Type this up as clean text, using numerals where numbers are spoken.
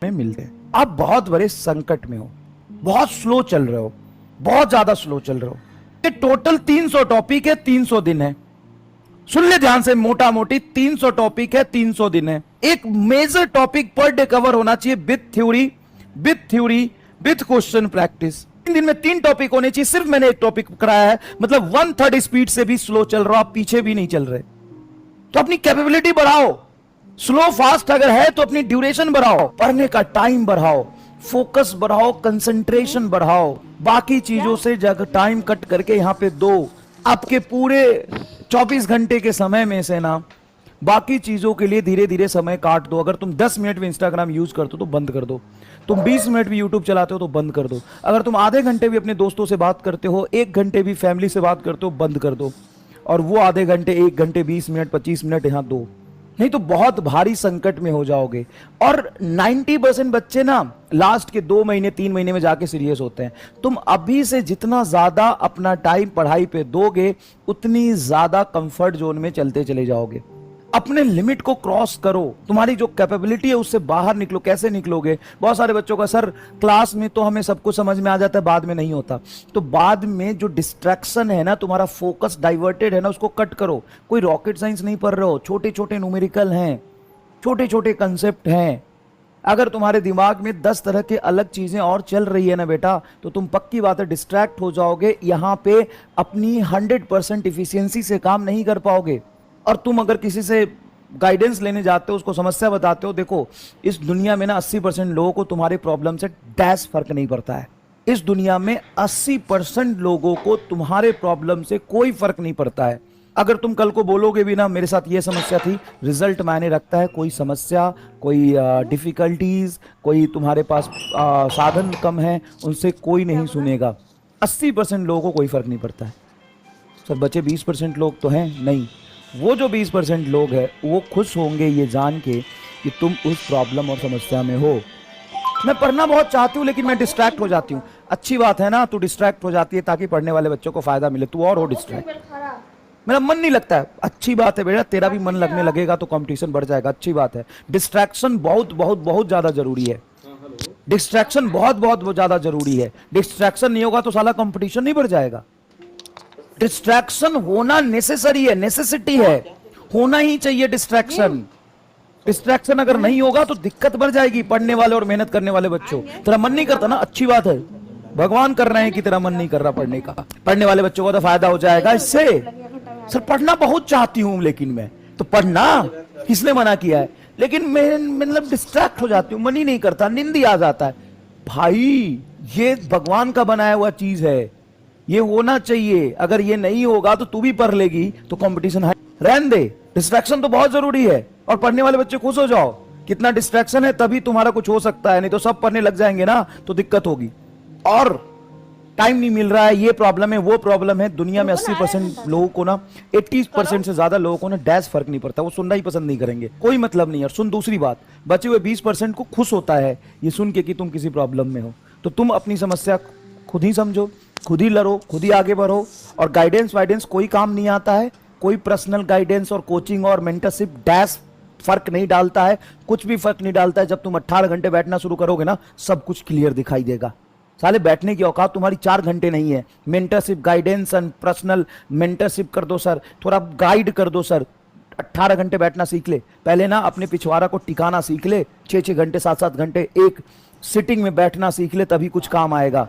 में मिलते हैं। आप बहुत बड़े संकट में हो, बहुत स्लो चल रहे हो, बहुत ज्यादा स्लो चल रहे हो। ये टोटल 300 टॉपिक है, 300 दिन है। सुन ले ध्यान से, मोटा मोटी 300 टॉपिक है, 300 दिन है। एक major topic per day cover होना चाहिए with theory with question practice. 3 दिन में 3 टॉपिक होने चाहिए। सिर्फ मैंने एक टॉपिक कराया है, मतलब 1/3 स्पीड से भी स्लो चल रहा हो, आप पीछे भी नहीं चल रहे। तो अपनी कैपेबिलिटी बढ़ाओ। स्लो फास्ट अगर है तो अपनी ड्यूरेशन बढ़ाओ, पढ़ने का टाइम बढ़ाओ, फोकस बढ़ाओ, कंसंट्रेशन बढ़ाओ। बाकी चीजों से जगह टाइम कट करके यहां पे दो। आपके पूरे 24 घंटे के समय में से ना बाकी चीजों के लिए धीरे धीरे समय काट दो। अगर तुम 10 मिनट भी इंस्टाग्राम यूज करते हो तो बंद कर दो। तुम 20 मिनट भी यूट्यूब चलाते हो तो बंद कर दो। अगर तुम आधे घंटे भी अपने दोस्तों से बात करते हो, 1 घंटे भी फैमिली से बात करते हो, बंद कर दो। और वो आधे घंटे, 1 घंटे, 20 मिनट, 25 मिनट यहां दो। नहीं तो बहुत भारी संकट में हो जाओगे। और 90% बच्चे ना लास्ट के 2 महीने 3 महीने में जाके सीरियस होते हैं। तुम अभी से जितना ज्यादा अपना टाइम पढ़ाई पे दोगे, उतनी ज्यादा कंफर्ट जोन में चलते चले जाओगे। अपने लिमिट को क्रॉस करो। तुम्हारी जो कैपेबिलिटी है उससे बाहर निकलो। कैसे निकलोगे? बहुत सारे बच्चों का, सर क्लास में तो हमें सब कुछ समझ में आ जाता है, बाद में नहीं होता। तो बाद में जो डिस्ट्रैक्शन है ना, तुम्हारा फोकस डाइवर्टेड है ना, उसको कट करो। कोई रॉकेट साइंस नहीं पढ़ रहे हो, छोटे छोटे न्यूमेरिकल हैं, छोटे छोटे कंसेप्ट हैं। अगर तुम्हारे दिमाग में 10 तरह के अलग चीजें और चल रही है ना बेटा, तो तुम पक्की बात है डिस्ट्रैक्ट हो जाओगे। यहां पे अपनी 100% इफिशियंसी से काम नहीं कर पाओगे। और तुम अगर किसी से गाइडेंस लेने जाते हो, उसको समस्या बताते हो, देखो इस दुनिया में ना 80% लोगों को तुम्हारे प्रॉब्लम से डैश फर्क नहीं पड़ता है। इस दुनिया में 80% लोगों को तुम्हारे प्रॉब्लम से कोई फर्क नहीं पड़ता है। अगर तुम कल को बोलोगे भी ना मेरे साथ ये समस्या थी, रिजल्ट मायने रखता है। कोई समस्या, कोई डिफिकल्टीज, कोई तुम्हारे पास साधन कम है, उनसे कोई नहीं सुनेगा। 80% लोगों को कोई फर्क नहीं पड़ता है। सर बचे 20% लोग तो हैं नहीं। वो जो 20% लोग हैं वो खुश होंगे ये जान के कि तुम उस प्रॉब्लम और समस्या में हो। मैं पढ़ना बहुत चाहती हूँ लेकिन मैं डिस्ट्रैक्ट हो जाती हूँ। अच्छी बात है ना, तू डिस्ट्रैक्ट हो जाती है ताकि पढ़ने वाले बच्चों को फायदा मिले, तू और हो डिस्ट्रैक्ट। मेरा मन नहीं लगता है, अच्छी बात है बेटा, तेरा भी मन लगने लगेगा तो कंपटीशन बढ़ जाएगा, अच्छी बात है। डिस्ट्रैक्शन बहुत बहुत बहुत ज्यादा जरूरी है। डिस्ट्रैक्शन बहुत बहुत ज्यादा जरूरी है। डिस्ट्रैक्शन नहीं होगा तो साला कंपटीशन नहीं बढ़ जाएगा। डिस्ट्रैक्शन होना नेसेसरी है, नेसेसिटी है, होना ही चाहिए डिस्ट्रैक्शन। डिस्ट्रैक्शन अगर नहीं होगा तो दिक्कत बढ़ जाएगी पढ़ने वाले और मेहनत करने वाले बच्चों। तेरा मन नहीं करता ना, अच्छी बात है, भगवान कर रहे हैं कि तेरा मन नहीं कर रहा पढ़ने का। पढ़ने वाले बच्चों को तो फायदा हो जाएगा इससे। सर पढ़ना बहुत चाहती हूं लेकिन मैं तो पढ़ना किसने मना किया है, लेकिन मैं मतलब डिस्ट्रैक्ट हो जाती हूँ, मन ही नहीं करता, नींद ही आ जाता है। भाई ये भगवान का बनाया हुआ चीज है, ये होना चाहिए। अगर ये नहीं होगा तो तू भी पढ़ लेगी तो कंपटीशन है। रहने दे, डिस्ट्रैक्शन तो बहुत जरूरी है। और पढ़ने वाले बच्चे खुश हो जाओ, कितना डिस्ट्रैक्शन है तभी तुम्हारा कुछ हो सकता है, नहीं तो सब पढ़ने लग जाएंगे ना तो दिक्कत होगी। और टाइम नहीं मिल रहा है, ये प्रॉब्लम है, वो प्रॉब्लम है। दुनिया में 80% लोगों को ना, 80% से ज्यादा लोगों को ना डैश फर्क नहीं पड़ता, वो सुनना ही पसंद नहीं करेंगे, कोई मतलब नहीं। और सुन दूसरी बात, बचे हुए 20% को खुश होता है ये सुन के कि तुम किसी प्रॉब्लम में हो। तो तुम अपनी समस्या खुद ही समझो, खुद ही लड़ो, खुद ही आगे बढ़ो। और गाइडेंस वाइडेंस कोई काम नहीं आता है। कोई पर्सनल गाइडेंस और कोचिंग और मेंटरशिप डैश फर्क नहीं डालता है, कुछ भी फर्क नहीं डालता है। जब तुम 18 घंटे बैठना शुरू करोगे ना, सब कुछ क्लियर दिखाई देगा। साले बैठने की औकात तुम्हारी 4 घंटे नहीं है। Mentorship, guidance and personal mentorship कर दो सर, थोड़ा गाइड कर दो सर। 18 घंटे बैठना सीख ले पहले ना, अपने पिछवाड़ा को टिकाना सीख ले। 6-6 घंटे, 7-7 घंटे एक सिटिंग में बैठना सीख ले, तभी कुछ काम आएगा।